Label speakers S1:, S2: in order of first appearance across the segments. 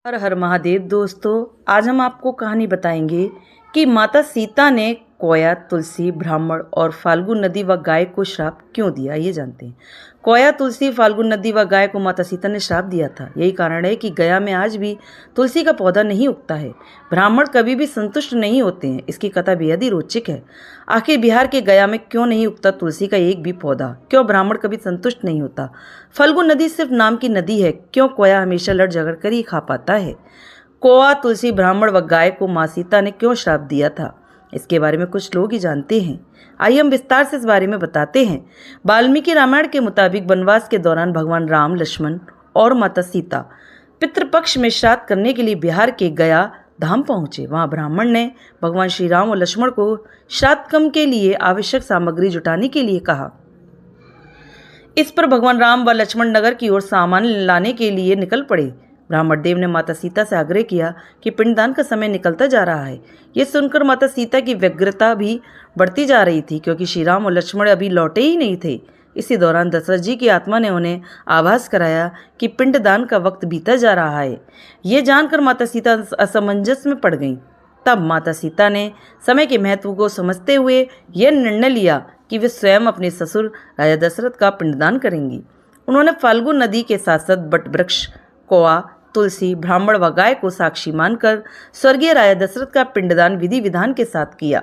S1: हर हर महादेव दोस्तों, आज हम आपको कहानी बताएंगे कि माता सीता ने कोया, तुलसी, ब्राह्मण और फाल्गु नदी व गाय को श्राप क्यों दिया। ये जानते हैं। कोया, तुलसी, फाल्गु नदी व गाय को माता सीता ने श्राप दिया था। यही कारण है कि गया में आज भी तुलसी का पौधा नहीं उगता है। ब्राह्मण कभी भी संतुष्ट नहीं होते हैं। इसकी कथा बेहद ही रोचक है। आखिर बिहार के गया में क्यों नहीं उगता तुलसी का एक भी पौधा? क्यों ब्राह्मण कभी संतुष्ट नहीं होता? फाल्गु नदी सिर्फ नाम की नदी है। क्यों कोया हमेशा लड़ झगड़ कर ही खा पाता है? कोआ, तुलसी, ब्राह्मण व गाय को माँ सीता ने क्यों श्राप दिया था? इसके बारे में कुछ लोग ही जानते हैं। आइए हम विस्तार से इस बारे में बताते हैं। वाल्मीकि रामायण के मुताबिक वनवास के दौरान भगवान राम, लक्ष्मण और माता सीता पितृपक्ष में श्राद्ध करने के लिए बिहार के गया धाम पहुंचे। वहां ब्राह्मण ने भगवान श्री राम और लक्ष्मण को श्राद्ध कर्म के लिए आवश्यक सामग्री जुटाने के लिए कहा। इस पर भगवान राम व लक्ष्मण नगर की ओर सामान लाने के लिए निकल पड़े। ब्राह्मण देव ने माता सीता से आग्रह किया कि पिंडदान का समय निकलता जा रहा है। ये सुनकर माता सीता की व्यग्रता भी बढ़ती जा रही थी, क्योंकि श्री राम और लक्ष्मण अभी लौटे ही नहीं थे। इसी दौरान दशरथ जी की आत्मा ने उन्हें आभास कराया कि पिंडदान का वक्त बीता जा रहा है। ये जानकर माता सीता असमंजस में पड़ गईं। तब माता सीता ने समय के महत्व को समझते हुए यह निर्णय लिया कि वे स्वयं अपने ससुर राजा दशरथ का पिंडदान करेंगी। उन्होंने फाल्गु नदी के साथ साथ बट वृक्ष, कोआ, तुलसी, ब्राह्मण व गाय को साक्षी मानकर स्वर्गीय राजा दशरथ का पिंडदान विधि विधान के साथ किया।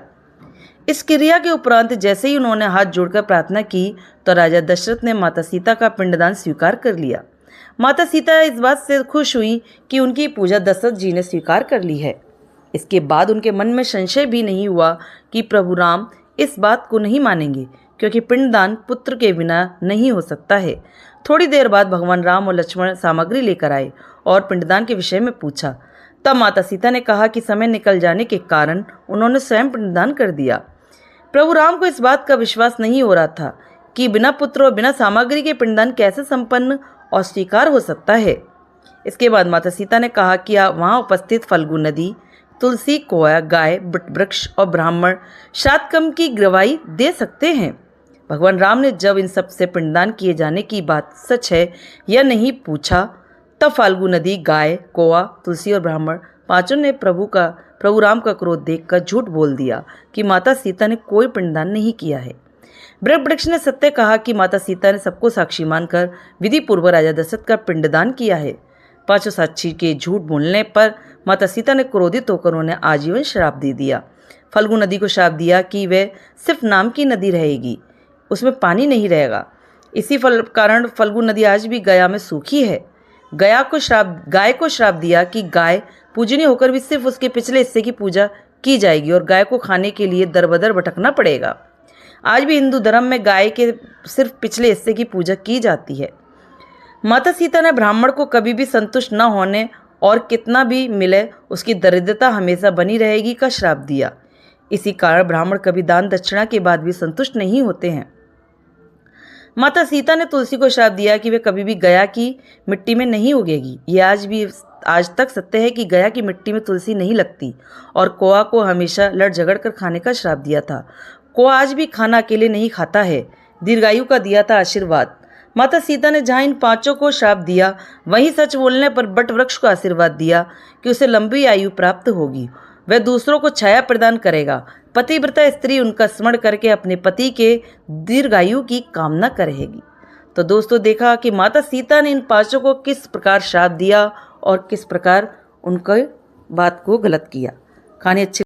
S1: इस क्रिया के उपरांत जैसे ही उन्होंने हाथ जोड़कर प्रार्थना की तो राजा दशरथ ने माता सीता का पिंडदान स्वीकार कर लिया। माता सीता इस बात से खुश हुई कि उनकी पूजा दशरथ जी ने स्वीकार कर ली है। इसके बाद उनके मन में संशय भी नहीं हुआ कि प्रभु राम इस बात को नहीं मानेंगे, क्योंकि पिंडदान पुत्र के बिना नहीं हो सकता है। थोड़ी देर बाद भगवान राम और लक्ष्मण सामग्री लेकर आए और पिंडदान के विषय में पूछा। तब माता सीता ने कहा कि समय निकल जाने के कारण उन्होंने स्वयं पिंडदान कर दिया। प्रभु राम को इस बात का विश्वास नहीं हो रहा था कि बिना पुत्र और बिना सामग्री के पिंडदान कैसे संपन्न और स्वीकार हो सकता है। इसके बाद माता सीता ने कहा कि वहाँ उपस्थित फाल्गु नदी, तुलसी, कोया, गाय, वृक्ष और ब्राह्मण श्राद्ध कर्म की गवाही दे सकते हैं। भगवान राम ने जब इन सब से पिंडदान किए जाने की बात सच है या नहीं पूछा, तब फाल्गु नदी, गाय, कोआ, तुलसी और ब्राह्मण पांचों ने प्रभु राम का क्रोध देखकर झूठ बोल दिया कि माता सीता ने कोई पिंडदान नहीं किया है। वृक्ष ने सत्य कहा कि माता सीता ने सबको साक्षी मानकर विधि पूर्वक राजा दशरथ का पिंडदान किया है। पांचों साक्षी के झूठ बोलने पर माता सीता ने क्रोधित होकर उन्हें आजीवन श्राप दे दिया। फाल्गु नदी को श्राप दिया कि वह सिर्फ नाम की नदी रहेगी, उसमें पानी नहीं रहेगा। इसी कारण फाल्गु नदी आज भी गया में सूखी है। गाय को श्राप दिया कि गाय पूजनीय होकर भी सिर्फ उसके पिछले हिस्से की पूजा की जाएगी और गाय को खाने के लिए दर बदर भटकना पड़ेगा। आज भी हिंदू धर्म में गाय के सिर्फ पिछले हिस्से की पूजा की जाती है। माता सीता ने ब्राह्मण को कभी भी संतुष्ट न होने और कितना भी मिले उसकी दरिद्रता हमेशा बनी रहेगी का श्राप दिया। इसी कारण ब्राह्मण कभी दान दक्षिणा के बाद भी संतुष्ट नहीं होते हैं। माता सीता ने तुलसी को श्राप दिया कि वे कभी भी गया की मिट्टी में नहीं उगेगी। ये आज तक सत्य है कि गया की मिट्टी में तुलसी नहीं लगती। और कोआ को हमेशा लड़ झगड़ कर खाने का श्राप दिया था। कोआ आज भी खाना अकेले नहीं खाता है, दीर्घायु का दिया था आशीर्वाद। माता सीता ने जहाँ इन पांचों को श्राप दिया, वहीं सच बोलने पर बट वृक्ष को आशीर्वाद दिया कि उसे लंबी आयु प्राप्त होगी, वह दूसरों को छाया प्रदान करेगा। पतिव्रता स्त्री उनका स्मरण करके अपने पति के दीर्घायु की कामना करेगी। तो दोस्तों, देखा कि माता सीता ने इन पांचों को किस प्रकार श्राप दिया और किस प्रकार उनके बात को गलत किया। कहानी अच्छी